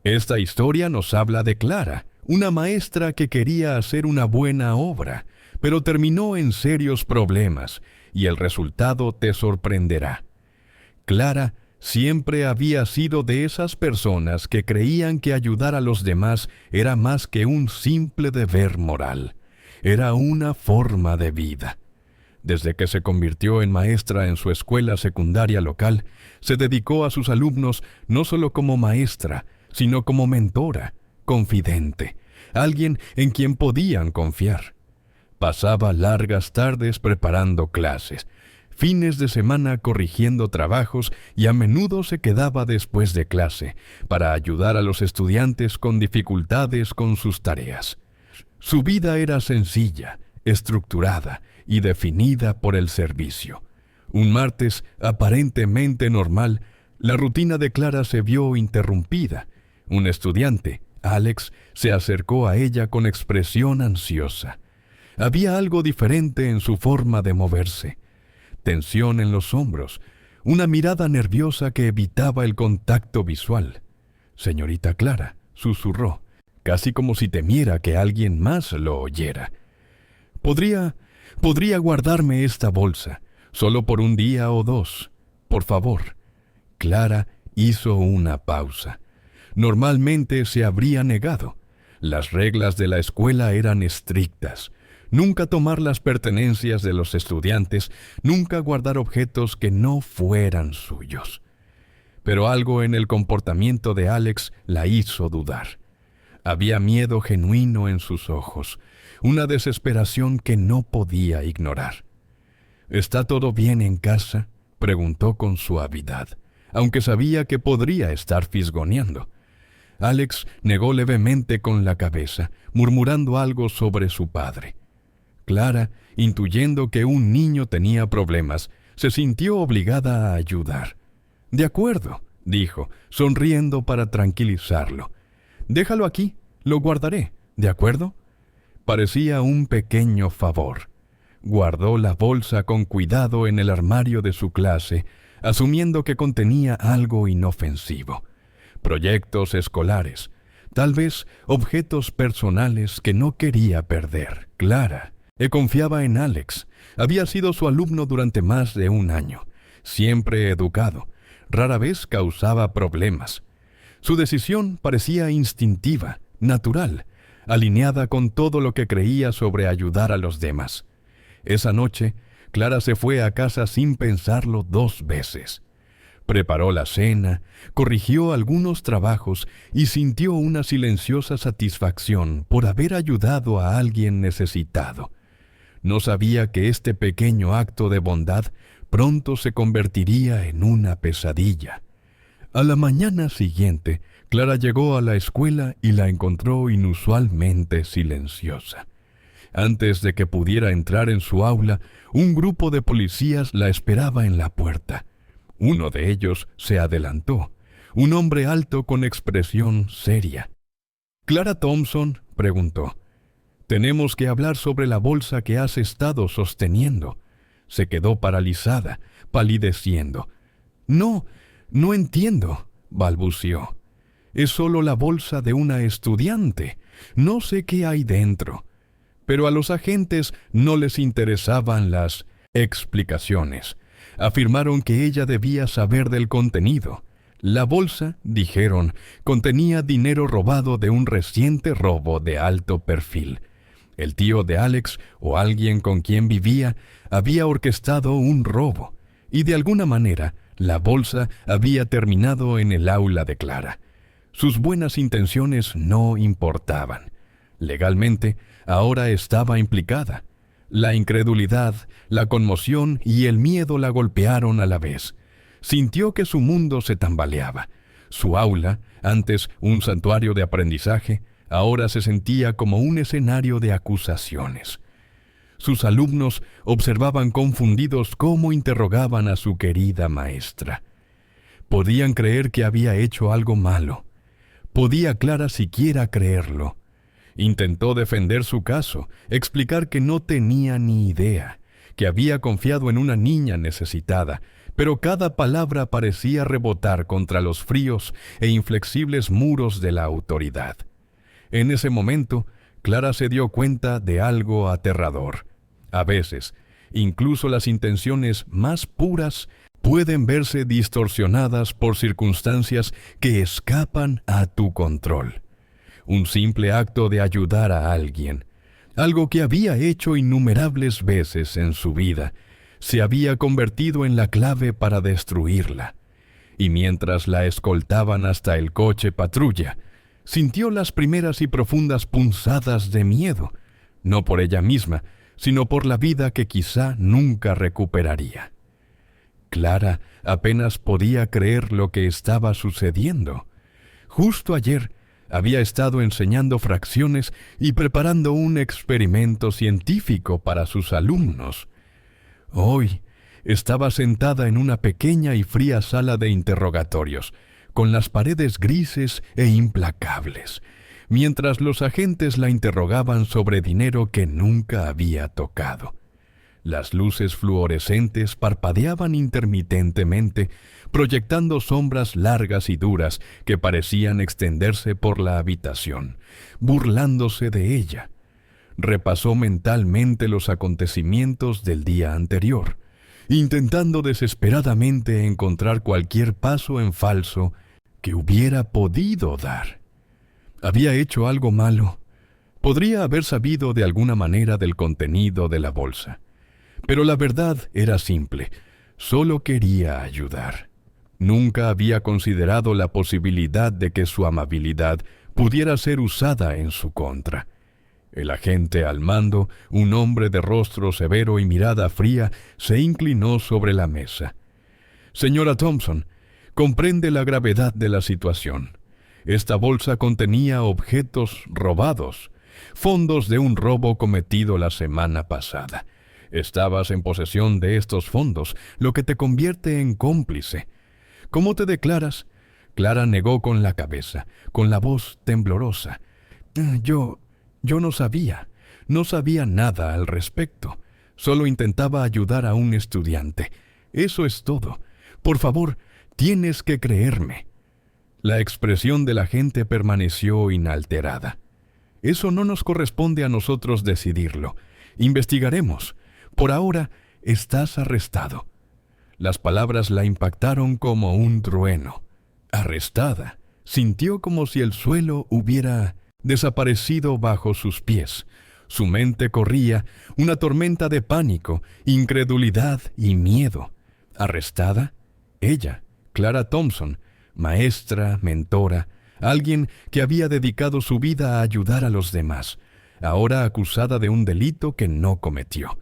Esta historia nos habla de Clara, una maestra que quería hacer una buena obra, pero terminó en serios problemas, y el resultado te sorprenderá. Clara siempre había sido de esas personas que creían que ayudar a los demás era más que un simple deber moral. Era una forma de vida. Desde que se convirtió en maestra en su escuela secundaria local, se dedicó a sus alumnos no solo como maestra, sino como mentora, confidente, alguien en quien podían confiar. Pasaba largas tardes preparando clases, fines de semana corrigiendo trabajos y a menudo se quedaba después de clase para ayudar a los estudiantes con dificultades con sus tareas. Su vida era sencilla, estructurada y definida por el servicio. Un martes aparentemente normal, la rutina de Clara se vio interrumpida. Un estudiante, Alex, se acercó a ella con expresión ansiosa. Había algo diferente en su forma de moverse. Tensión en los hombros, una mirada nerviosa que evitaba el contacto visual. «Señorita Clara», susurró, casi como si temiera que alguien más lo oyera. Podría guardarme esta bolsa, solo por un día o dos, por favor». Clara hizo una pausa. Normalmente se habría negado. Las reglas de la escuela eran estrictas. Nunca tomar las pertenencias de los estudiantes, nunca guardar objetos que no fueran suyos. Pero algo en el comportamiento de Alex la hizo dudar. Había miedo genuino en sus ojos, una desesperación que no podía ignorar. «¿Está todo bien en casa?», preguntó con suavidad, aunque sabía que podría estar fisgoneando. Alex negó levemente con la cabeza, murmurando algo sobre su padre. Clara, intuyendo que un niño tenía problemas, se sintió obligada a ayudar. «De acuerdo», dijo, sonriendo para tranquilizarlo. «Déjalo aquí, lo guardaré, ¿de acuerdo?». Parecía un pequeño favor. Guardó la bolsa con cuidado en el armario de su clase, asumiendo que contenía algo inofensivo. Proyectos escolares, tal vez objetos personales que no quería perder. Clara confiaba en Alex. Había sido su alumno durante más de un año. Siempre educado, rara vez causaba problemas. Su decisión parecía instintiva, natural, alineada con todo lo que creía sobre ayudar a los demás. Esa noche, Clara se fue a casa sin pensarlo 2 veces. Preparó la cena, corrigió algunos trabajos y sintió una silenciosa satisfacción por haber ayudado a alguien necesitado. No sabía que este pequeño acto de bondad pronto se convertiría en una pesadilla. A la mañana siguiente, Clara llegó a la escuela y la encontró inusualmente silenciosa. Antes de que pudiera entrar en su aula, un grupo de policías la esperaba en la puerta. Uno de ellos se adelantó, un hombre alto con expresión seria. «¿Clara Thompson?», preguntó. «Tenemos que hablar sobre la bolsa que has estado sosteniendo». Se quedó paralizada, palideciendo. «No entiendo», balbuceó. «Es solo la bolsa de una estudiante. No sé qué hay dentro». Pero a los agentes no les interesaban las explicaciones. Afirmaron que ella debía saber del contenido. La bolsa, dijeron, contenía dinero robado de un reciente robo de alto perfil. El tío de Alex, o alguien con quien vivía, había orquestado un robo, y de alguna manera la bolsa había terminado en el aula de Clara. Sus buenas intenciones no importaban. Legalmente, ahora estaba implicada. La incredulidad, la conmoción y el miedo la golpearon a la vez. Sintió que su mundo se tambaleaba. Su aula, antes un santuario de aprendizaje, ahora se sentía como un escenario de acusaciones. Sus alumnos observaban confundidos cómo interrogaban a su querida maestra. Podían creer que había hecho algo malo. ¿Podía Clara siquiera creerlo? Intentó defender su caso, explicar que no tenía ni idea, que había confiado en una niña necesitada, pero cada palabra parecía rebotar contra los fríos e inflexibles muros de la autoridad. En ese momento, Clara se dio cuenta de algo aterrador. A veces, incluso las intenciones más puras pueden verse distorsionadas por circunstancias que escapan a tu control. Un simple acto de ayudar a alguien, algo que había hecho innumerables veces en su vida, se había convertido en la clave para destruirla. Y mientras la escoltaban hasta el coche patrulla, sintió las primeras y profundas punzadas de miedo, no por ella misma, sino por la vida que quizá nunca recuperaría. Clara apenas podía creer lo que estaba sucediendo. Justo ayer había estado enseñando fracciones y preparando un experimento científico para sus alumnos. Hoy estaba sentada en una pequeña y fría sala de interrogatorios, con las paredes grises e implacables, mientras los agentes la interrogaban sobre dinero que nunca había tocado. Las luces fluorescentes parpadeaban intermitentemente, proyectando sombras largas y duras que parecían extenderse por la habitación, burlándose de ella. Repasó mentalmente los acontecimientos del día anterior, intentando desesperadamente encontrar cualquier paso en falso que hubiera podido dar. ¿Había hecho algo malo? Podría haber sabido de alguna manera del contenido de la bolsa. Pero la verdad era simple, solo quería ayudar. Nunca había considerado la posibilidad de que su amabilidad pudiera ser usada en su contra. El agente al mando, un hombre de rostro severo y mirada fría, se inclinó sobre la mesa. «Señora Thompson, comprende la gravedad de la situación. Esta bolsa contenía objetos robados, fondos de un robo cometido la semana pasada. Estabas en posesión de estos fondos, lo que te convierte en cómplice. ¿Cómo te declaras?» Clara negó con la cabeza, con la voz temblorosa. Yo no sabía nada al respecto. Solo intentaba ayudar a un estudiante. Eso es todo. Por favor, tienes que creerme». La expresión de la agente permaneció inalterada. «Eso no nos corresponde a nosotros decidirlo. Investigaremos. Por ahora, estás arrestado». Las palabras la impactaron como un trueno. Arrestada, sintió como si el suelo hubiera desaparecido bajo sus pies. Su mente corría una tormenta de pánico, incredulidad y miedo. ¿Arrestada? Ella, Clara Thompson, maestra, mentora, alguien que había dedicado su vida a ayudar a los demás, ahora acusada de un delito que no cometió.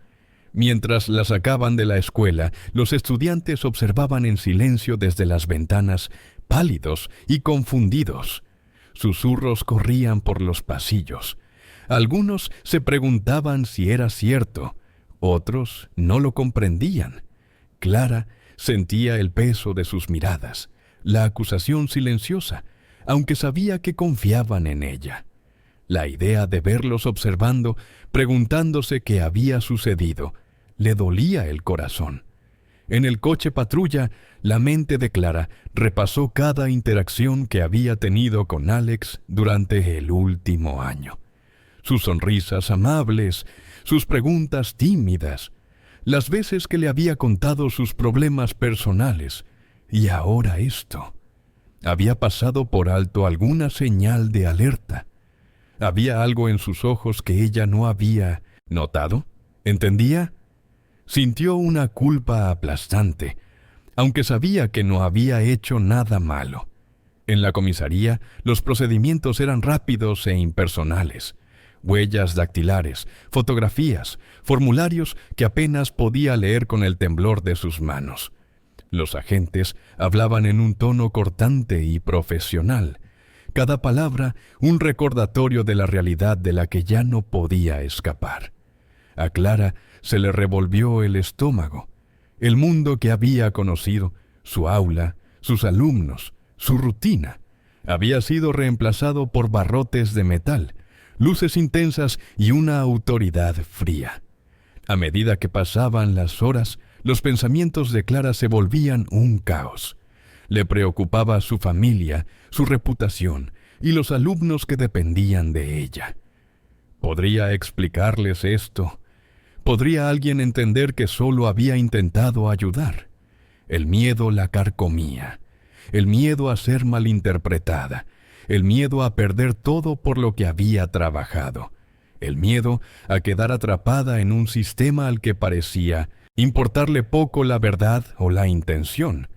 Mientras la sacaban de la escuela, los estudiantes observaban en silencio desde las ventanas, pálidos y confundidos. Susurros corrían por los pasillos. Algunos se preguntaban si era cierto, otros no lo comprendían. Clara sentía el peso de sus miradas, la acusación silenciosa, aunque sabía que confiaban en ella. La idea de verlos observando, preguntándose qué había sucedido, le dolía el corazón. En el coche patrulla, la mente de Clara repasó cada interacción que había tenido con Alex durante el último año. Sus sonrisas amables, sus preguntas tímidas, las veces que le había contado sus problemas personales, y ahora esto. Había pasado por alto alguna señal de alerta. ¿Había algo en sus ojos que ella no había notado? ¿Entendía? Sintió una culpa aplastante, aunque sabía que no había hecho nada malo. En la comisaría, los procedimientos eran rápidos e impersonales. Huellas dactilares, fotografías, formularios que apenas podía leer con el temblor de sus manos. Los agentes hablaban en un tono cortante y profesional. Cada palabra un recordatorio de la realidad de la que ya no podía escapar. A Clara se le revolvió el estómago. El mundo que había conocido, su aula, sus alumnos, su rutina, había sido reemplazado por barrotes de metal, luces intensas y una autoridad fría. A medida que pasaban las horas, Los pensamientos de Clara se volvían un caos. Le preocupaba su familia, su reputación y los alumnos que dependían de ella. ¿Podría explicarles esto? ¿Podría alguien entender que solo había intentado ayudar? El miedo la carcomía, el miedo a ser malinterpretada, el miedo a perder todo por lo que había trabajado, el miedo a quedar atrapada en un sistema al que parecía importarle poco la verdad o la intención.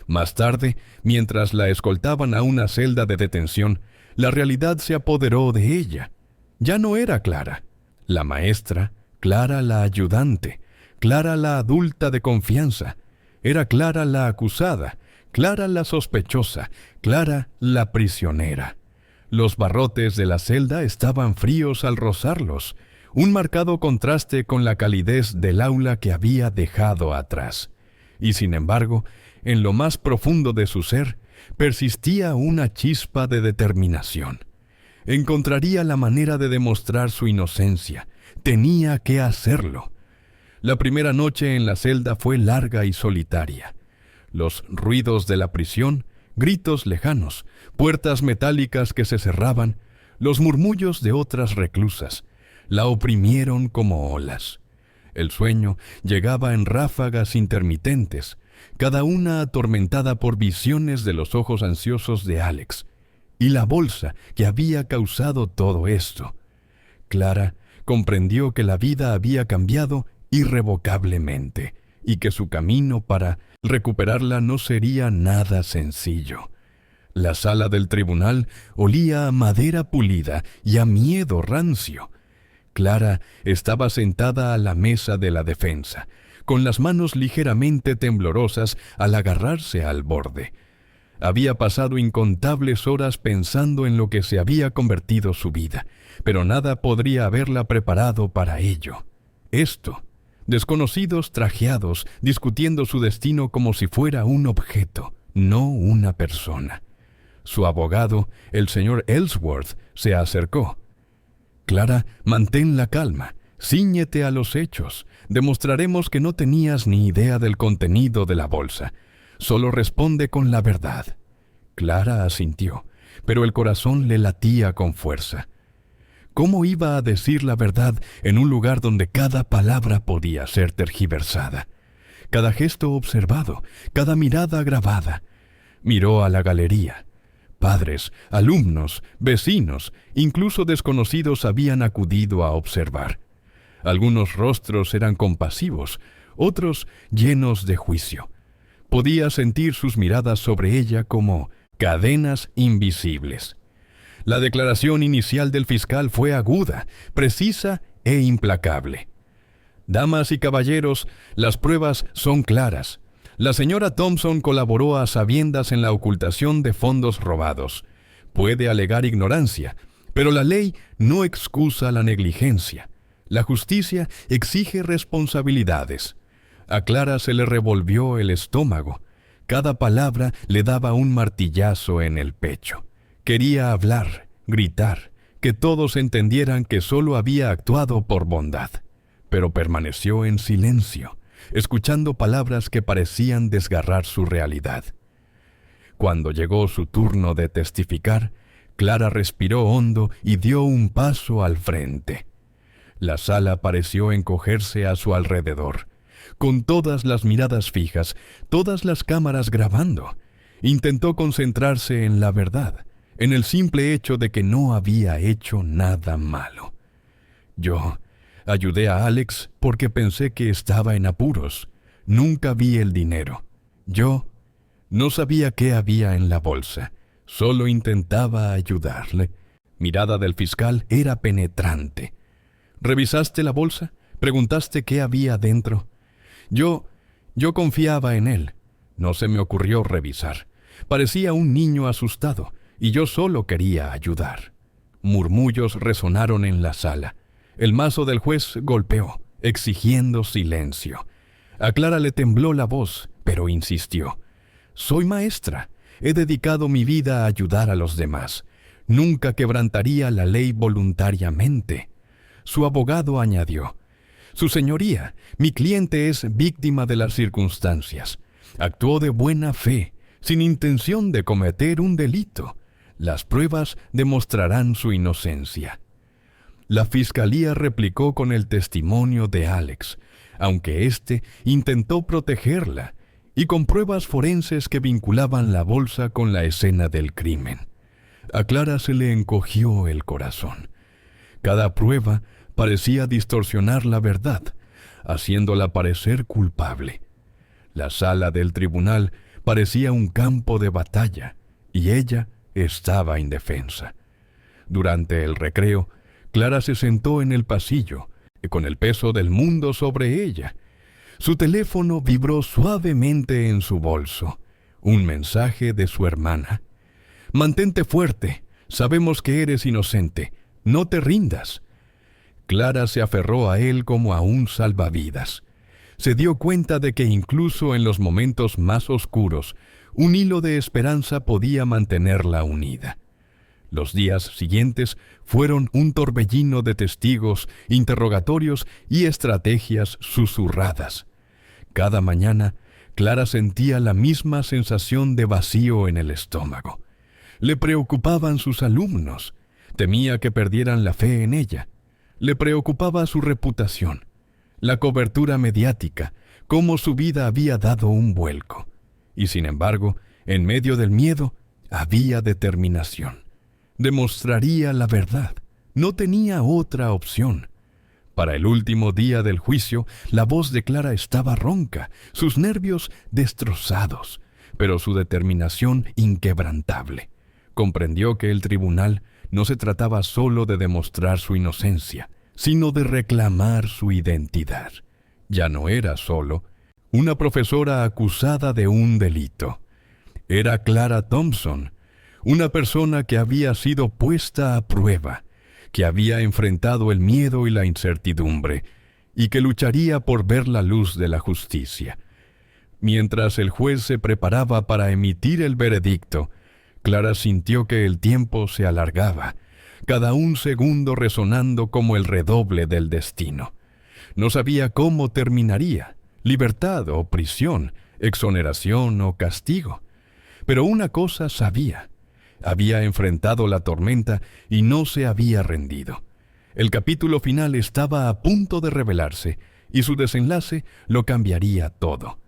Más tarde, mientras la escoltaban a una celda de detención, la realidad se apoderó de ella. Ya no era Clara, la maestra, Clara la ayudante, Clara la adulta de confianza. Era Clara la acusada, Clara la sospechosa, Clara la prisionera. Los barrotes de la celda estaban fríos al rozarlos, un marcado contraste con la calidez del aula que había dejado atrás. Y sin embargo, en lo más profundo de su ser, persistía una chispa de determinación. Encontraría la manera de demostrar su inocencia. Tenía que hacerlo. La primera noche en la celda fue larga y solitaria. Los ruidos de la prisión, gritos lejanos, puertas metálicas que se cerraban, los murmullos de otras reclusas, la oprimieron como olas. El sueño llegaba en ráfagas intermitentes, cada una atormentada por visiones de los ojos ansiosos de Alex, y la bolsa que había causado todo esto. Clara comprendió que la vida había cambiado irrevocablemente y que su camino para recuperarla no sería nada sencillo. La sala del tribunal olía a madera pulida y a miedo rancio. Clara estaba sentada a la mesa de la defensa, con las manos ligeramente temblorosas al agarrarse al borde. Había pasado incontables horas pensando en lo que se había convertido su vida, pero nada podría haberla preparado para ello. Esto, desconocidos trajeados, discutiendo su destino como si fuera un objeto, no una persona. Su abogado, el señor Ellsworth, se acercó. Clara, mantén la calma, cíñete a los hechos. Demostraremos que no tenías ni idea del contenido de la bolsa. Solo responde con la verdad. Clara asintió, pero el corazón le latía con fuerza. ¿Cómo iba a decir la verdad en un lugar donde cada palabra podía ser tergiversada? Cada gesto observado, cada mirada grabada. Miró a la galería. Padres, alumnos, vecinos, incluso desconocidos habían acudido a observar. Algunos rostros eran compasivos, otros llenos de juicio. Podía sentir sus miradas sobre ella como cadenas invisibles. La declaración inicial del fiscal fue aguda, precisa e implacable. Damas y caballeros, las pruebas son claras. La señora Thompson colaboró a sabiendas en la ocultación de fondos robados. Puede alegar ignorancia, pero la ley no excusa la negligencia. La justicia exige responsabilidades. A Clara se le revolvió el estómago. Cada palabra le daba un martillazo en el pecho. Quería hablar, gritar, que todos entendieran que solo había actuado por bondad, pero permaneció en silencio, escuchando palabras que parecían desgarrar su realidad. Cuando llegó su turno de testificar, Clara respiró hondo y dio un paso al frente. La sala pareció encogerse a su alrededor, con todas las miradas fijas, todas las cámaras grabando. Intentó concentrarse en la verdad, en el simple hecho de que no había hecho nada malo. Yo ayudé a Alex porque pensé que estaba en apuros. Nunca vi el dinero. Yo no sabía qué había en la bolsa. Solo intentaba ayudarle. Mirada del fiscal era penetrante. ¿Revisaste la bolsa? ¿Preguntaste qué había dentro? Yo confiaba en él. No se me ocurrió revisar. Parecía un niño asustado, y yo solo quería ayudar. Murmullos resonaron en la sala. El mazo del juez golpeó, exigiendo silencio. A Clara le tembló la voz, pero insistió. Soy maestra. He dedicado mi vida a ayudar a los demás. Nunca quebrantaría la ley voluntariamente. Su abogado añadió. Su señoría, mi cliente es víctima de las circunstancias. Actuó de buena fe, sin intención de cometer un delito. Las pruebas demostrarán su inocencia. La fiscalía replicó con el testimonio de Alex, aunque éste intentó protegerla, y con pruebas forenses que vinculaban la bolsa con la escena del crimen. A Clara se le encogió el corazón. Cada prueba parecía distorsionar la verdad, haciéndola parecer culpable. La sala del tribunal parecía un campo de batalla, y ella estaba indefensa. Durante el recreo, Clara se sentó en el pasillo, con el peso del mundo sobre ella. Su teléfono vibró suavemente en su bolso. Un mensaje de su hermana. «Mantente fuerte. Sabemos que eres inocente. No te rindas». Clara se aferró a él como a un salvavidas. Se dio cuenta de que incluso en los momentos más oscuros, un hilo de esperanza podía mantenerla unida. Los días siguientes fueron un torbellino de testigos, interrogatorios y estrategias susurradas. Cada mañana, Clara sentía la misma sensación de vacío en el estómago. Le preocupaban sus alumnos. Temía que perdieran la fe en ella. Le preocupaba su reputación, la cobertura mediática, cómo su vida había dado un vuelco. Y sin embargo, en medio del miedo, había determinación. Demostraría la verdad. No tenía otra opción. Para el último día del juicio, la voz de Clara estaba ronca, sus nervios destrozados, pero su determinación inquebrantable. Comprendió que el tribunal no se trataba solo de demostrar su inocencia, sino de reclamar su identidad. Ya no era solo una profesora acusada de un delito. Era Clara Thompson, una persona que había sido puesta a prueba, que había enfrentado el miedo y la incertidumbre, y que lucharía por ver la luz de la justicia. Mientras el juez se preparaba para emitir el veredicto, Clara sintió que el tiempo se alargaba, cada un segundo resonando como el redoble del destino. No sabía cómo terminaría, libertad o prisión, exoneración o castigo. Pero una cosa sabía: había enfrentado la tormenta y no se había rendido. El capítulo final estaba a punto de revelarse, y su desenlace lo cambiaría todo.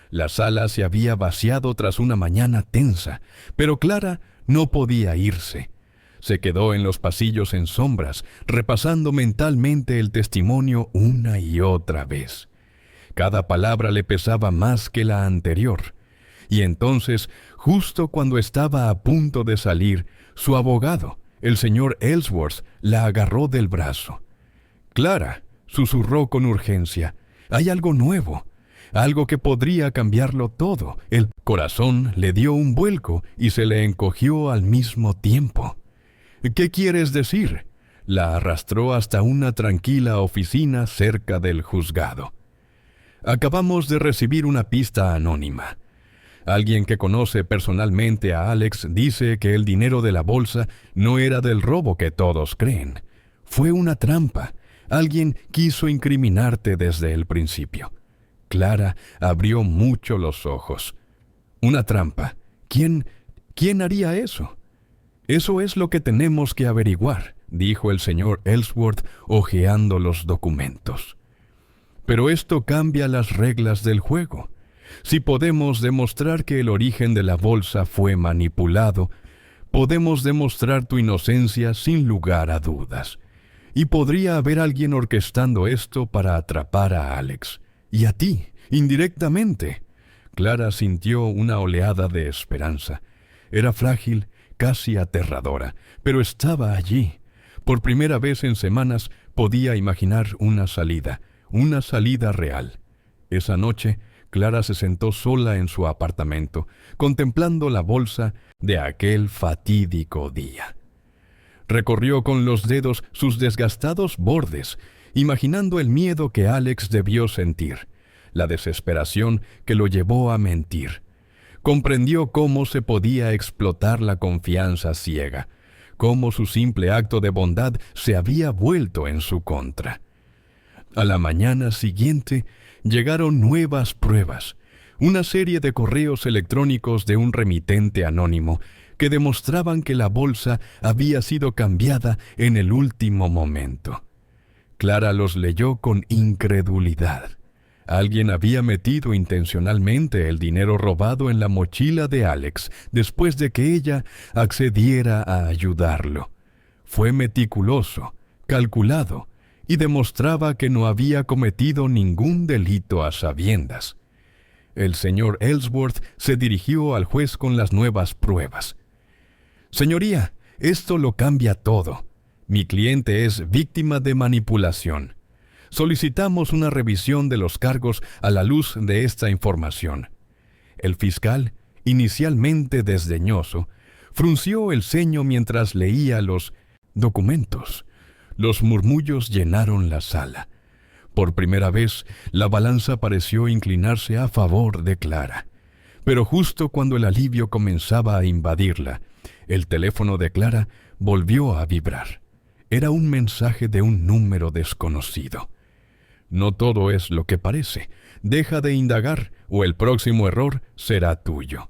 La sala se había vaciado tras una mañana tensa, pero Clara no podía irse. Se quedó en los pasillos en sombras, repasando mentalmente el testimonio una y otra vez. Cada palabra le pesaba más que la anterior. Y entonces, justo cuando estaba a punto de salir, su abogado, el señor Ellsworth, la agarró del brazo. «Clara», susurró con urgencia, «hay algo nuevo, algo que podría cambiarlo todo». El corazón le dio un vuelco y se le encogió al mismo tiempo. «¿Qué quieres decir?». La arrastró hasta una tranquila oficina cerca del juzgado. «Acabamos de recibir una pista anónima. Alguien que conoce personalmente a Alex dice que el dinero de la bolsa no era del robo que todos creen. Fue una trampa. Alguien quiso incriminarte desde el principio». Clara abrió mucho los ojos. «¿Una trampa? ¿Quién haría eso?». «Eso es lo que tenemos que averiguar», dijo el señor Ellsworth, hojeando los documentos. «Pero esto cambia las reglas del juego. Si podemos demostrar que el origen de la bolsa fue manipulado, podemos demostrar tu inocencia sin lugar a dudas. Y podría haber alguien orquestando esto para atrapar a Alex. Y a ti, indirectamente». Clara sintió una oleada de esperanza. Era frágil, casi aterradora, pero estaba allí. Por primera vez en semanas podía imaginar una salida real. Esa noche, Clara se sentó sola en su apartamento, contemplando la bolsa de aquel fatídico día. Recorrió con los dedos sus desgastados bordes, imaginando el miedo que Alex debió sentir, la desesperación que lo llevó a mentir. Comprendió cómo se podía explotar la confianza ciega, cómo su simple acto de bondad se había vuelto en su contra. A la mañana siguiente llegaron nuevas pruebas, una serie de correos electrónicos de un remitente anónimo que demostraban que la bolsa había sido cambiada en el último momento. Clara los leyó con incredulidad. Alguien había metido intencionalmente el dinero robado en la mochila de Alex después de que ella accediera a ayudarlo. Fue meticuloso, calculado, y demostraba que no había cometido ningún delito a sabiendas. El señor Ellsworth se dirigió al juez con las nuevas pruebas. «Señoría, esto lo cambia todo. Mi cliente es víctima de manipulación. Solicitamos una revisión de los cargos a la luz de esta información». El fiscal, inicialmente desdeñoso, frunció el ceño mientras leía los documentos. Los murmullos llenaron la sala. Por primera vez, la balanza pareció inclinarse a favor de Clara. Pero justo cuando el alivio comenzaba a invadirla, el teléfono de Clara volvió a vibrar. Era un mensaje de un número desconocido. «No todo es lo que parece. Deja de indagar o el próximo error será tuyo».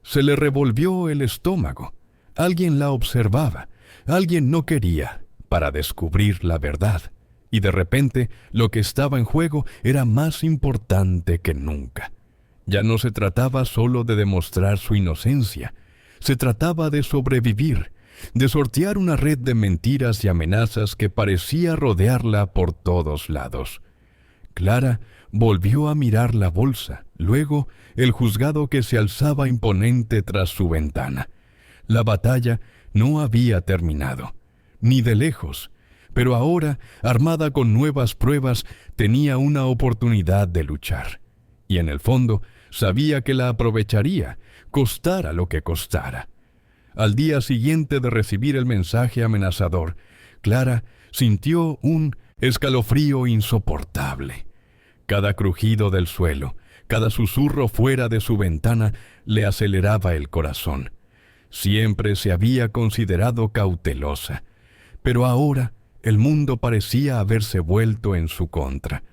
Se le revolvió el estómago. Alguien la observaba. Alguien no quería para descubrir la verdad. Y de repente, lo que estaba en juego era más importante que nunca. Ya no se trataba solo de demostrar su inocencia. Se trataba de sobrevivir, de sortear una red de mentiras y amenazas que parecía rodearla por todos lados. Clara volvió a mirar la bolsa, luego el juzgado que se alzaba imponente tras su ventana. La batalla no había terminado, ni de lejos, pero ahora, armada con nuevas pruebas, tenía una oportunidad de luchar. Y en el fondo, sabía que la aprovecharía, costara lo que costara. Al día siguiente de recibir el mensaje amenazador, Clara sintió un escalofrío insoportable. Cada crujido del suelo, cada susurro fuera de su ventana le aceleraba el corazón. Siempre se había considerado cautelosa, pero ahora el mundo parecía haberse vuelto en su contra.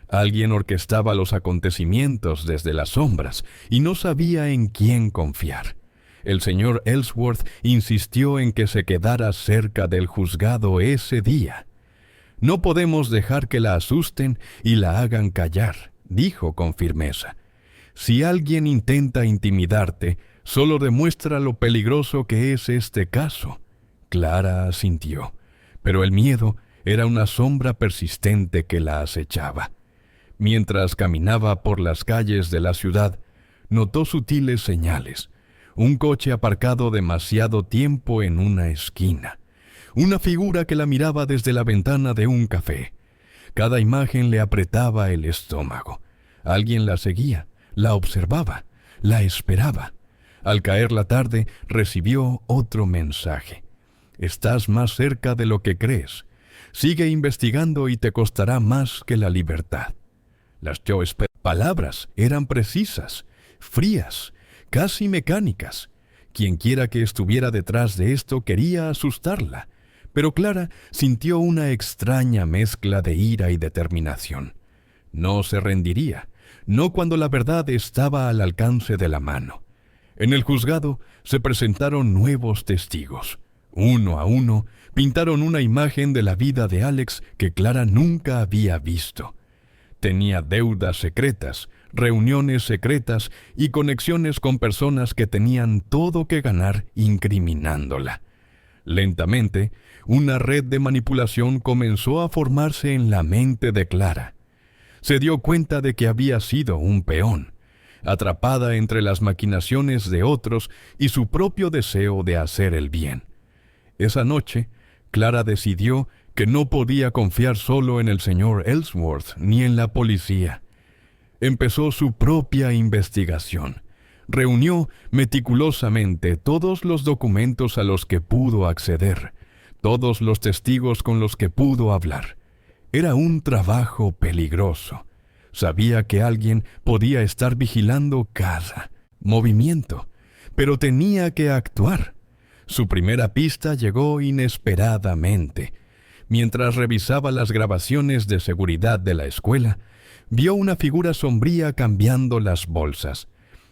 Alguien orquestaba los acontecimientos desde las sombras y no sabía en quién confiar. El señor Ellsworth insistió en que se quedara cerca del juzgado ese día. «No podemos dejar que la asusten y la hagan callar», dijo con firmeza. «Si alguien intenta intimidarte, solo demuestra lo peligroso que es este caso». Clara asintió, pero el miedo era una sombra persistente que la acechaba. Mientras caminaba por las calles de la ciudad, notó sutiles señales. Un coche aparcado demasiado tiempo en una esquina. Una figura que la miraba desde la ventana de un café. Cada imagen le apretaba el estómago. Alguien la seguía, la observaba, la esperaba. Al caer la tarde, recibió otro mensaje. «Estás más cerca de lo que crees. Sigue investigando y te costará más que la libertad». Las palabras eran precisas, frías, casi mecánicas. Quienquiera que estuviera detrás de esto quería asustarla, pero Clara sintió una extraña mezcla de ira y determinación. No se rendiría, no cuando la verdad estaba al alcance de la mano. En el juzgado se presentaron nuevos testigos. Uno a uno pintaron una imagen de la vida de Alex que Clara nunca había visto. Tenía deudas secretas, reuniones secretas y conexiones con personas que tenían todo que ganar incriminándola. Lentamente, una red de manipulación comenzó a formarse en la mente de Clara. Se dio cuenta de que había sido un peón, atrapada entre las maquinaciones de otros y su propio deseo de hacer el bien. Esa noche, Clara decidió que no podía confiar solo en el señor Ellsworth ni en la policía. Empezó su propia investigación. Reunió meticulosamente todos los documentos a los que pudo acceder, todos los testigos con los que pudo hablar. Era un trabajo peligroso. Sabía que alguien podía estar vigilando cada movimiento, pero tenía que actuar. Su primera pista llegó inesperadamente. Mientras revisaba las grabaciones de seguridad de la escuela, vio una figura sombría cambiando las bolsas.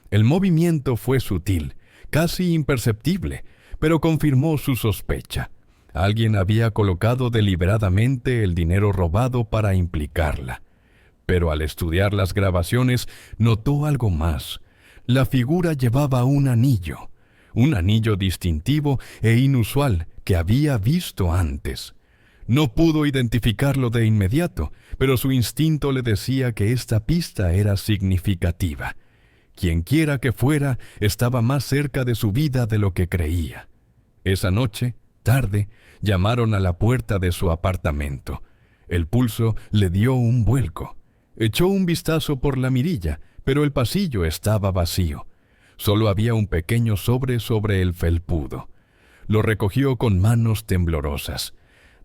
El movimiento fue sutil, casi imperceptible, pero confirmó su sospecha. Alguien había colocado deliberadamente el dinero robado para implicarla. Pero al estudiar las grabaciones, notó algo más. La figura llevaba un anillo distintivo e inusual que había visto antes. No pudo identificarlo de inmediato, pero su instinto le decía que esta pista era significativa. Quienquiera que fuera, estaba más cerca de su vida de lo que creía. Esa noche, tarde, llamaron a la puerta de su apartamento. El pulso le dio un vuelco. Echó un vistazo por la mirilla, pero el pasillo estaba vacío. Solo había un pequeño sobre el felpudo. Lo recogió con manos temblorosas.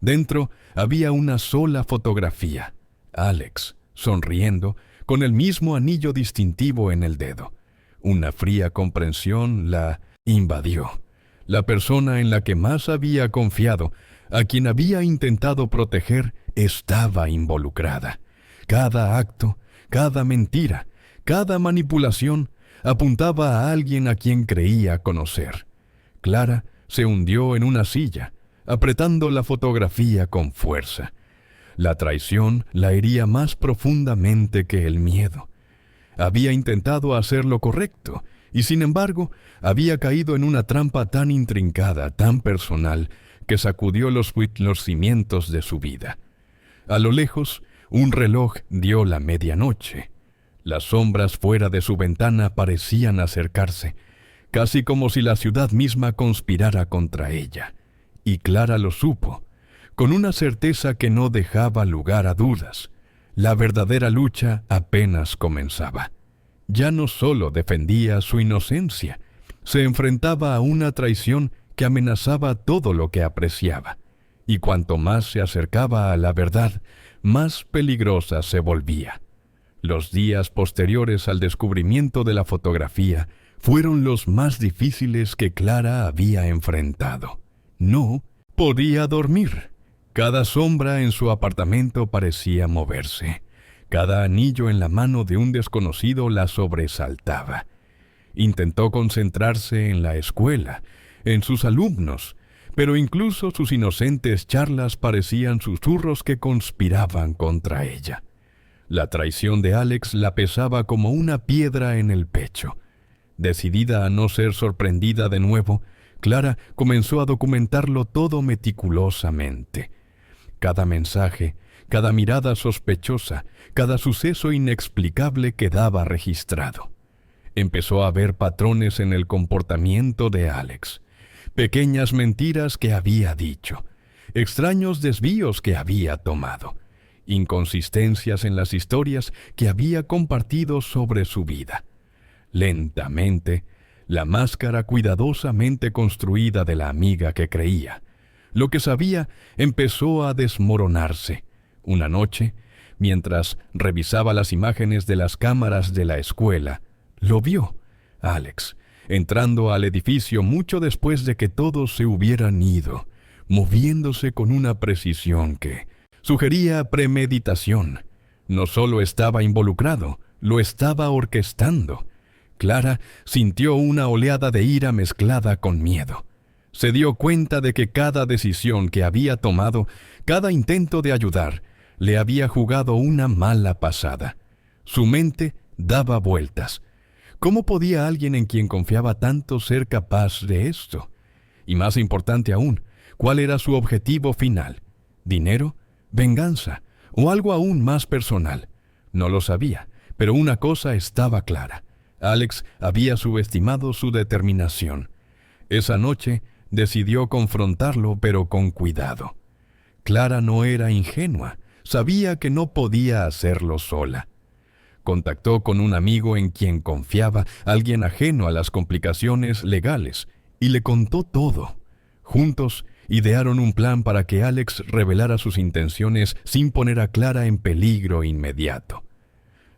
Dentro había una sola fotografía. Alex, sonriendo, con el mismo anillo distintivo en el dedo. Una fría comprensión la invadió. La persona en la que más había confiado, a quien había intentado proteger, estaba involucrada. Cada acto, cada mentira, cada manipulación apuntaba a alguien a quien creía conocer. Clara se hundió en una silla, apretando la fotografía con fuerza. La traición la hería más profundamente que el miedo. Había intentado hacer lo correcto, y sin embargo, había caído en una trampa tan intrincada, tan personal, que sacudió los cimientos de su vida. A lo lejos, un reloj dio la medianoche. Las sombras fuera de su ventana parecían acercarse, casi como si la ciudad misma conspirara contra ella. Y Clara lo supo, con una certeza que no dejaba lugar a dudas. La verdadera lucha apenas comenzaba. Ya no solo defendía su inocencia, se enfrentaba a una traición que amenazaba todo lo que apreciaba. Y cuanto más se acercaba a la verdad, más peligrosa se volvía. Los días posteriores al descubrimiento de la fotografía fueron los más difíciles que Clara había enfrentado. No podía dormir. Cada sombra en su apartamento parecía moverse. Cada anillo en la mano de un desconocido la sobresaltaba. Intentó concentrarse en la escuela, en sus alumnos, pero incluso sus inocentes charlas parecían susurros que conspiraban contra ella. La traición de Alex la pesaba como una piedra en el pecho. Decidida a no ser sorprendida de nuevo, Clara comenzó a documentarlo todo meticulosamente. Cada mensaje, cada mirada sospechosa, cada suceso inexplicable quedaba registrado. Empezó a ver patrones en el comportamiento de Alex, pequeñas mentiras que había dicho, extraños desvíos que había tomado, inconsistencias en las historias que había compartido sobre su vida. Lentamente, la máscara cuidadosamente construida de la amiga que creía, lo que sabía, empezó a desmoronarse. Una noche, mientras revisaba las imágenes de las cámaras de la escuela, lo vio, Alex, entrando al edificio mucho después de que todos se hubieran ido, moviéndose con una precisión que sugería premeditación. No solo estaba involucrado, lo estaba orquestando. Clara sintió una oleada de ira mezclada con miedo. Se dio cuenta de que cada decisión que había tomado, cada intento de ayudar, le había jugado una mala pasada. Su mente daba vueltas. ¿Cómo podía alguien en quien confiaba tanto ser capaz de esto? Y más importante aún, ¿cuál era su objetivo final? ¿Dinero? ¿Venganza? ¿O algo aún más personal? No lo sabía, pero una cosa estaba clara. Alex había subestimado su determinación. Esa noche decidió confrontarlo, pero con cuidado. Clara no era ingenua, sabía que no podía hacerlo sola. Contactó con un amigo en quien confiaba, alguien ajeno a las complicaciones legales, y le contó todo. Juntos idearon un plan para que Alex revelara sus intenciones sin poner a Clara en peligro inmediato.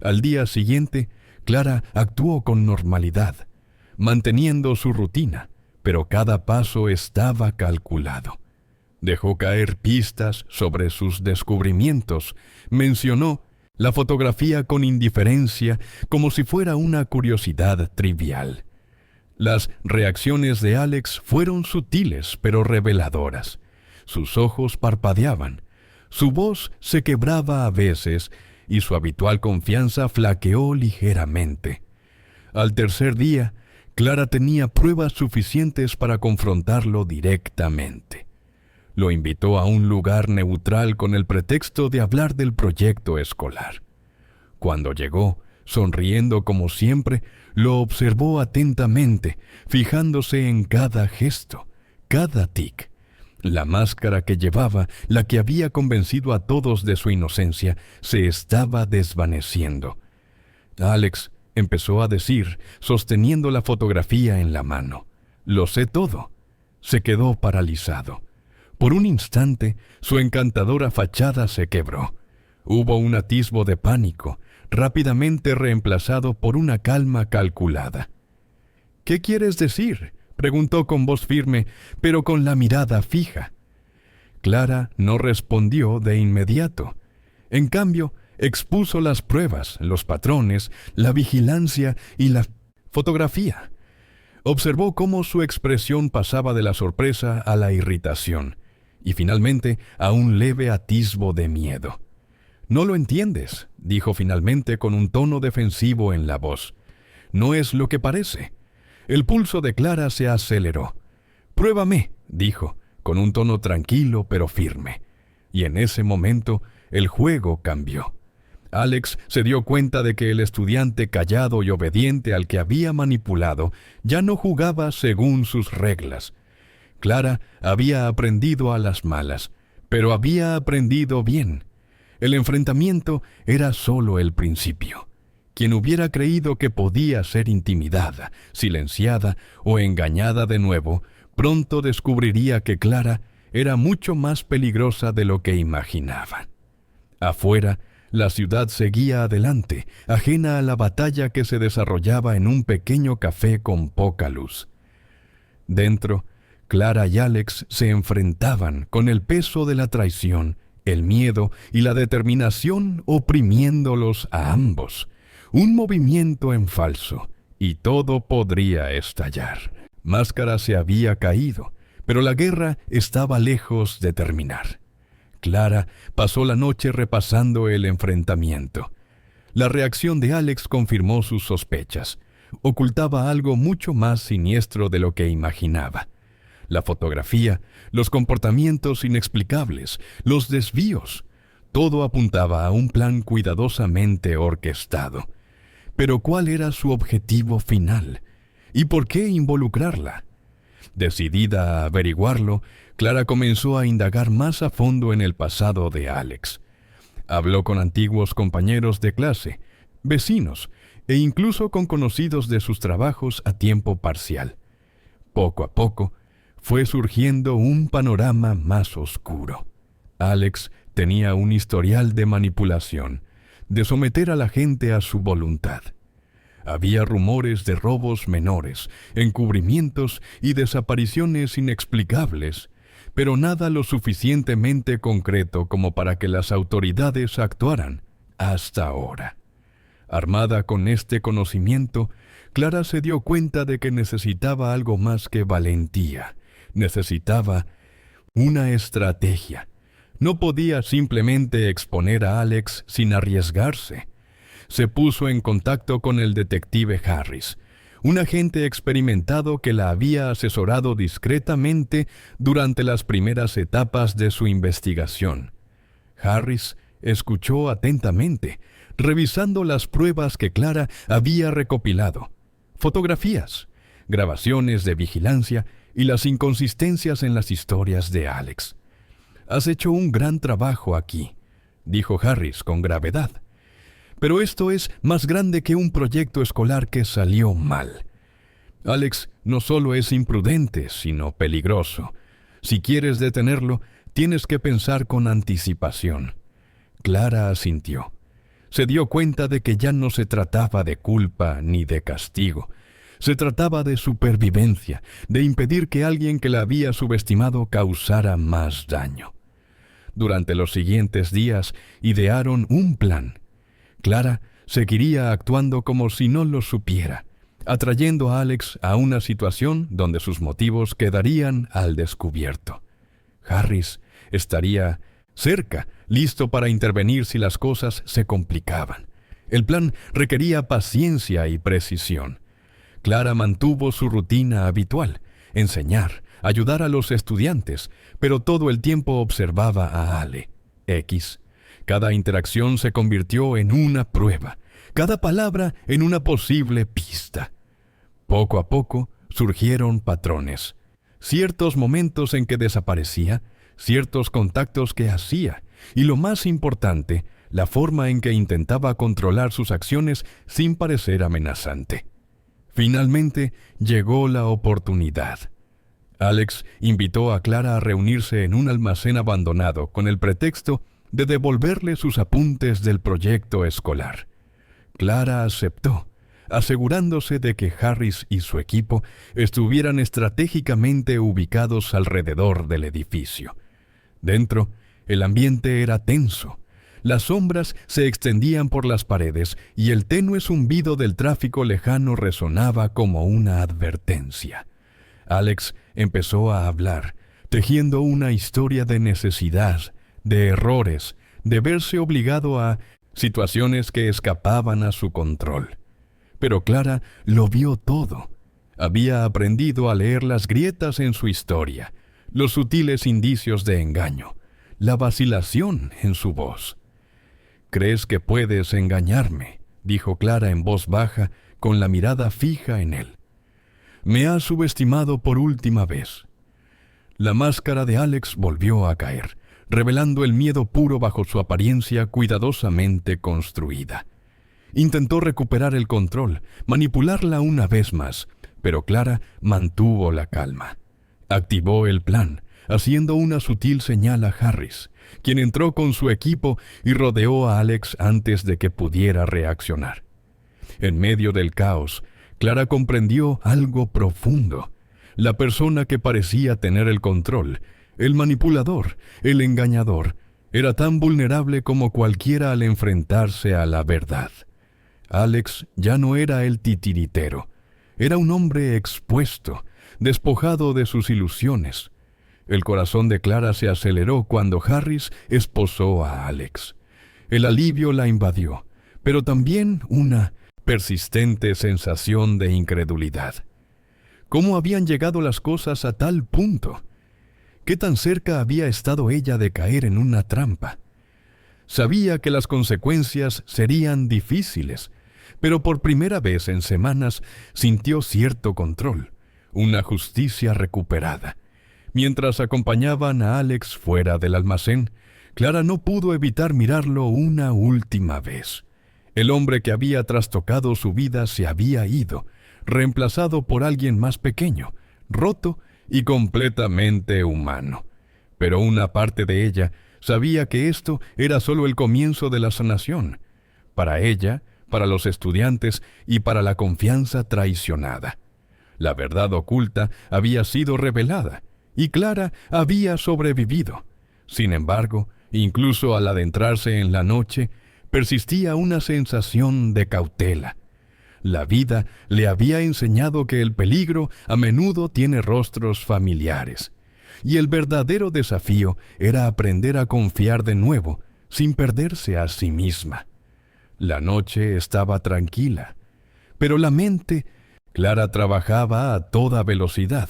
Al día siguiente, Clara actuó con normalidad, manteniendo su rutina, pero cada paso estaba calculado. Dejó caer pistas sobre sus descubrimientos. Mencionó la fotografía con indiferencia, como si fuera una curiosidad trivial. Las reacciones de Alex fueron sutiles pero reveladoras. Sus ojos parpadeaban, su voz se quebraba a veces y su habitual confianza flaqueó ligeramente. Al tercer día, Clara tenía pruebas suficientes para confrontarlo directamente. Lo invitó a un lugar neutral con el pretexto de hablar del proyecto escolar. Cuando llegó, sonriendo como siempre, lo observó atentamente, fijándose en cada gesto, cada tic. La máscara que llevaba, la que había convencido a todos de su inocencia, se estaba desvaneciendo. Alex empezó a decir, sosteniendo la fotografía en la mano. «Lo sé todo». Se quedó paralizado. Por un instante, su encantadora fachada se quebró. Hubo un atisbo de pánico, rápidamente reemplazado por una calma calculada. «¿Qué quieres decir?», preguntó con voz firme, pero con la mirada fija. Clara no respondió de inmediato. En cambio, expuso las pruebas, los patrones, la vigilancia y la fotografía. Observó cómo su expresión pasaba de la sorpresa a la irritación, y finalmente a un leve atisbo de miedo. «No lo entiendes», dijo finalmente con un tono defensivo en la voz. «No es lo que parece». El pulso de Clara se aceleró. «Pruébame», dijo, con un tono tranquilo pero firme. Y en ese momento el juego cambió. Alex se dio cuenta de que el estudiante callado y obediente al que había manipulado ya no jugaba según sus reglas. Clara había aprendido a las malas, pero había aprendido bien. El enfrentamiento era solo el principio. Quien hubiera creído que podía ser intimidada, silenciada o engañada de nuevo, pronto descubriría que Clara era mucho más peligrosa de lo que imaginaba. Afuera, la ciudad seguía adelante, ajena a la batalla que se desarrollaba en un pequeño café con poca luz. Dentro, Clara y Alex se enfrentaban con el peso de la traición, el miedo y la determinación oprimiéndolos a ambos. Un movimiento en falso, y todo podría estallar. Máscara se había caído, pero la guerra estaba lejos de terminar. Clara pasó la noche repasando el enfrentamiento. La reacción de Alex confirmó sus sospechas. Ocultaba algo mucho más siniestro de lo que imaginaba. La fotografía, los comportamientos inexplicables, los desvíos, todo apuntaba a un plan cuidadosamente orquestado. Pero ¿cuál era su objetivo final? ¿Y por qué involucrarla? Decidida a averiguarlo, Clara comenzó a indagar más a fondo en el pasado de Alex. Habló con antiguos compañeros de clase, vecinos e incluso con conocidos de sus trabajos a tiempo parcial. Poco a poco, fue surgiendo un panorama más oscuro. Alex tenía un historial de manipulación, de someter a la gente a su voluntad. Había rumores de robos menores, encubrimientos y desapariciones inexplicables, pero nada lo suficientemente concreto como para que las autoridades actuaran hasta ahora. Armada con este conocimiento, Clara se dio cuenta de que necesitaba algo más que valentía. Necesitaba una estrategia. No podía simplemente exponer a Alex sin arriesgarse. Se puso en contacto con el detective Harris, un agente experimentado que la había asesorado discretamente durante las primeras etapas de su investigación. Harris escuchó atentamente, revisando las pruebas que Clara había recopilado, fotografías, grabaciones de vigilancia y las inconsistencias en las historias de Alex. «Has hecho un gran trabajo aquí», dijo Harris con gravedad. «Pero esto es más grande que un proyecto escolar que salió mal. Alex no solo es imprudente, sino peligroso. Si quieres detenerlo, tienes que pensar con anticipación». Clara asintió. Se dio cuenta de que ya no se trataba de culpa ni de castigo. Se trataba de supervivencia, de impedir que alguien que la había subestimado causara más daño. Durante los siguientes días idearon un plan. Clara seguiría actuando como si no lo supiera, atrayendo a Alex a una situación donde sus motivos quedarían al descubierto. Harris estaría cerca, listo para intervenir si las cosas se complicaban. El plan requería paciencia y precisión. Clara mantuvo su rutina habitual: enseñar, ayudar a los estudiantes, pero todo el tiempo observaba a Ale. X. Cada interacción se convirtió en una prueba, cada palabra en una posible pista. Poco a poco surgieron patrones, ciertos momentos en que desaparecía, ciertos contactos que hacía, y lo más importante, la forma en que intentaba controlar sus acciones sin parecer amenazante. Finalmente llegó la oportunidad. Alex invitó a Clara a reunirse en un almacén abandonado con el pretexto de devolverle sus apuntes del proyecto escolar. Clara aceptó, asegurándose de que Harris y su equipo estuvieran estratégicamente ubicados alrededor del edificio. Dentro, el ambiente era tenso. Las sombras se extendían por las paredes y el tenue zumbido del tráfico lejano resonaba como una advertencia. Alex empezó a hablar, tejiendo una historia de necesidad, de errores, de verse obligado a situaciones que escapaban a su control. Pero Clara lo vio todo. Había aprendido a leer las grietas en su historia, los sutiles indicios de engaño, la vacilación en su voz. «¿Crees que puedes engañarme?», dijo Clara en voz baja, con la mirada fija en él. «Me has subestimado por última vez». La máscara de Alex volvió a caer, revelando el miedo puro bajo su apariencia cuidadosamente construida. Intentó recuperar el control, manipularla una vez más, pero Clara mantuvo la calma. Activó el plan, haciendo una sutil señal a Harris, quien entró con su equipo y rodeó a Alex antes de que pudiera reaccionar. En medio del caos, Clara comprendió algo profundo. La persona que parecía tener el control, el manipulador, el engañador, era tan vulnerable como cualquiera al enfrentarse a la verdad. Alex ya no era el titiritero. Era un hombre expuesto, despojado de sus ilusiones. El corazón de Clara se aceleró cuando Harris esposó a Alex. El alivio la invadió, pero también una persistente sensación de incredulidad. ¿Cómo habían llegado las cosas a tal punto? ¿Qué tan cerca había estado ella de caer en una trampa? Sabía que las consecuencias serían difíciles, pero por primera vez en semanas sintió cierto control, una justicia recuperada. Mientras acompañaban a Alex fuera del almacén, Clara no pudo evitar mirarlo una última vez. El hombre que había trastocado su vida se había ido, reemplazado por alguien más pequeño, roto y completamente humano. Pero una parte de ella sabía que esto era solo el comienzo de la sanación. Para ella, para los estudiantes y para la confianza traicionada. La verdad oculta había sido revelada, y Clara había sobrevivido. Sin embargo, incluso al adentrarse en la noche, persistía una sensación de cautela. La vida le había enseñado que el peligro a menudo tiene rostros familiares, y el verdadero desafío era aprender a confiar de nuevo, sin perderse a sí misma. La noche estaba tranquila, pero la mente, Clara trabajaba a toda velocidad.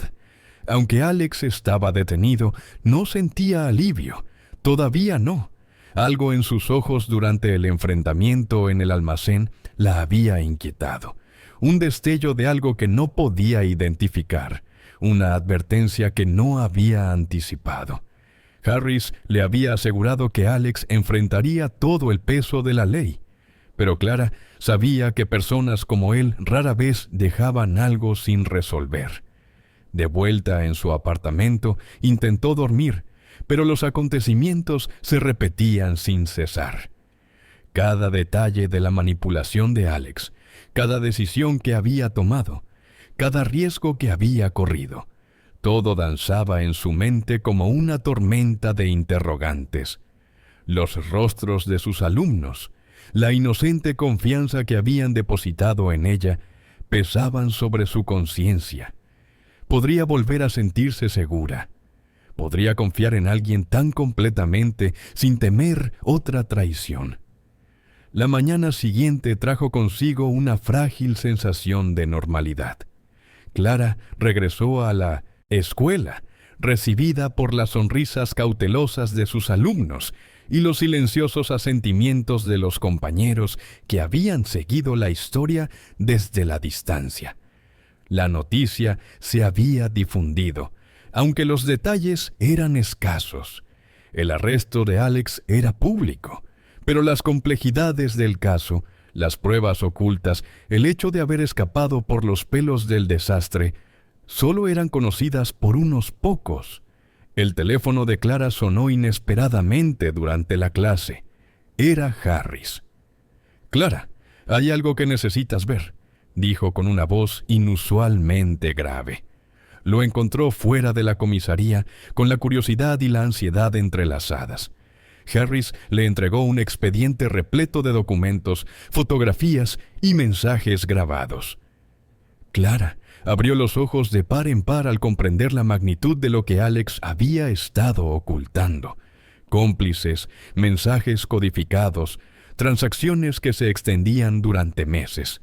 Aunque Alex estaba detenido, no sentía alivio. Todavía no. Algo en sus ojos durante el enfrentamiento en el almacén la había inquietado. Un destello de algo que no podía identificar. Una advertencia que no había anticipado. Harris le había asegurado que Alex enfrentaría todo el peso de la ley. Pero Clara sabía que personas como él rara vez dejaban algo sin resolver. De vuelta en su apartamento, intentó dormir, pero los acontecimientos se repetían sin cesar. Cada detalle de la manipulación de Alex, cada decisión que había tomado, cada riesgo que había corrido. Todo danzaba en su mente como una tormenta de interrogantes. Los rostros de sus alumnos, la inocente confianza que habían depositado en ella, pesaban sobre su conciencia. Podría volver a sentirse segura. Podría confiar en alguien tan completamente sin temer otra traición. La mañana siguiente trajo consigo una frágil sensación de normalidad. Clara regresó a la escuela, recibida por las sonrisas cautelosas de sus alumnos y los silenciosos asentimientos de los compañeros que habían seguido la historia desde la distancia. La noticia se había difundido, aunque los detalles eran escasos. El arresto de Alex era público, pero las complejidades del caso, las pruebas ocultas, el hecho de haber escapado por los pelos del desastre, solo eran conocidas por unos pocos. El teléfono de Clara sonó inesperadamente durante la clase. Era Harris. «Clara, hay algo que necesitas ver», dijo con una voz inusualmente grave. Lo encontró fuera de la comisaría, con la curiosidad y la ansiedad entrelazadas. Harris le entregó un expediente repleto de documentos, fotografías y mensajes grabados. Clara abrió los ojos de par en par al comprender la magnitud de lo que Alex había estado ocultando. Cómplices, mensajes codificados, transacciones que se extendían durante meses.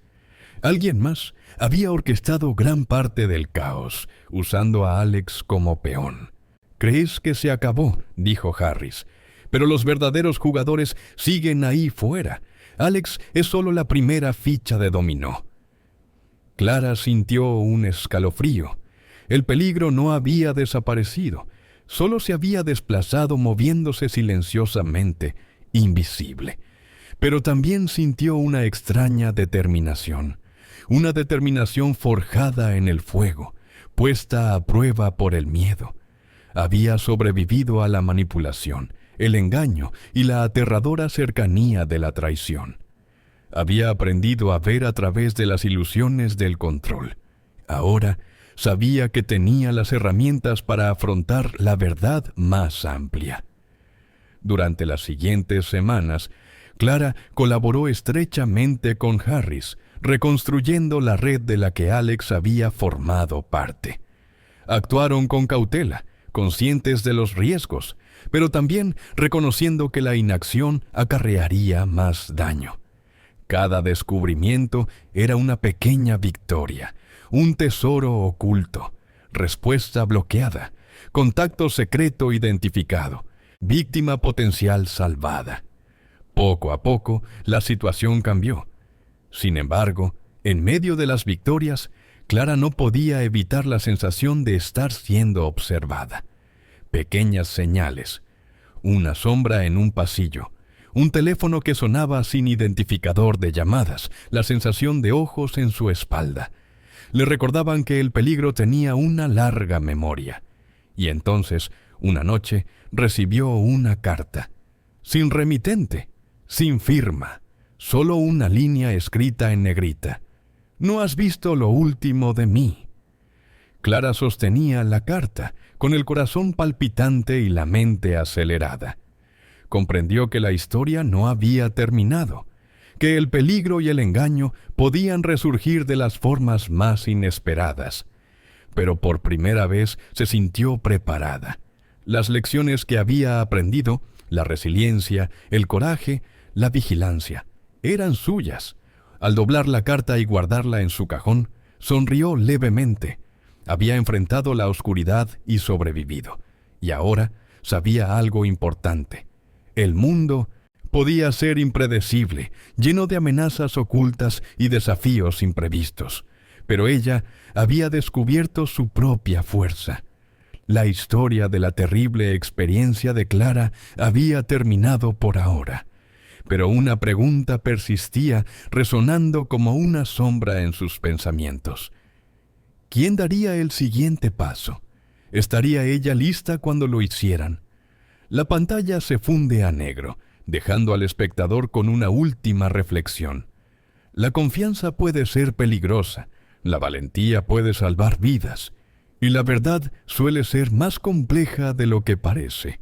Alguien más había orquestado gran parte del caos, usando a Alex como peón. «¿Crees que se acabó?», dijo Harris. «Pero los verdaderos jugadores siguen ahí fuera. Alex es solo la primera ficha de dominó». Clara sintió un escalofrío. El peligro no había desaparecido, solo se había desplazado moviéndose silenciosamente, invisible. Pero también sintió una extraña determinación, una determinación forjada en el fuego, puesta a prueba por el miedo. Había sobrevivido a la manipulación, el engaño y la aterradora cercanía de la traición. Había aprendido a ver a través de las ilusiones del control. Ahora sabía que tenía las herramientas para afrontar la verdad más amplia. Durante las siguientes semanas, Clara colaboró estrechamente con Harris, reconstruyendo la red de la que Alex había formado parte. Actuaron con cautela, conscientes de los riesgos, pero también reconociendo que la inacción acarrearía más daño. Cada descubrimiento era una pequeña victoria, un tesoro oculto, respuesta bloqueada, contacto secreto identificado, víctima potencial salvada. Poco a poco, la situación cambió. Sin embargo, en medio de las victorias, Clara no podía evitar la sensación de estar siendo observada. Pequeñas señales, una sombra en un pasillo, un teléfono que sonaba sin identificador de llamadas, la sensación de ojos en su espalda. Le recordaban que el peligro tenía una larga memoria. Y entonces, una noche, recibió una carta. Sin remitente, sin firma, solo una línea escrita en negrita. «No has visto lo último de mí». Clara sostenía la carta, con el corazón palpitante y la mente acelerada. Comprendió que la historia no había terminado, que el peligro y el engaño podían resurgir de las formas más inesperadas. Pero por primera vez se sintió preparada. Las lecciones que había aprendido, la resiliencia, el coraje, la vigilancia, eran suyas. Al doblar la carta y guardarla en su cajón, sonrió levemente. Había enfrentado la oscuridad y sobrevivido. Y ahora sabía algo importante. El mundo podía ser impredecible, lleno de amenazas ocultas y desafíos imprevistos. Pero ella había descubierto su propia fuerza. La historia de la terrible experiencia de Clara había terminado por ahora. Pero una pregunta persistía, resonando como una sombra en sus pensamientos. ¿Quién daría el siguiente paso? ¿Estaría ella lista cuando lo hicieran? La pantalla se funde a negro, dejando al espectador con una última reflexión. La confianza puede ser peligrosa, La valentía puede salvar vidas, y la verdad suele ser más compleja de lo que parece.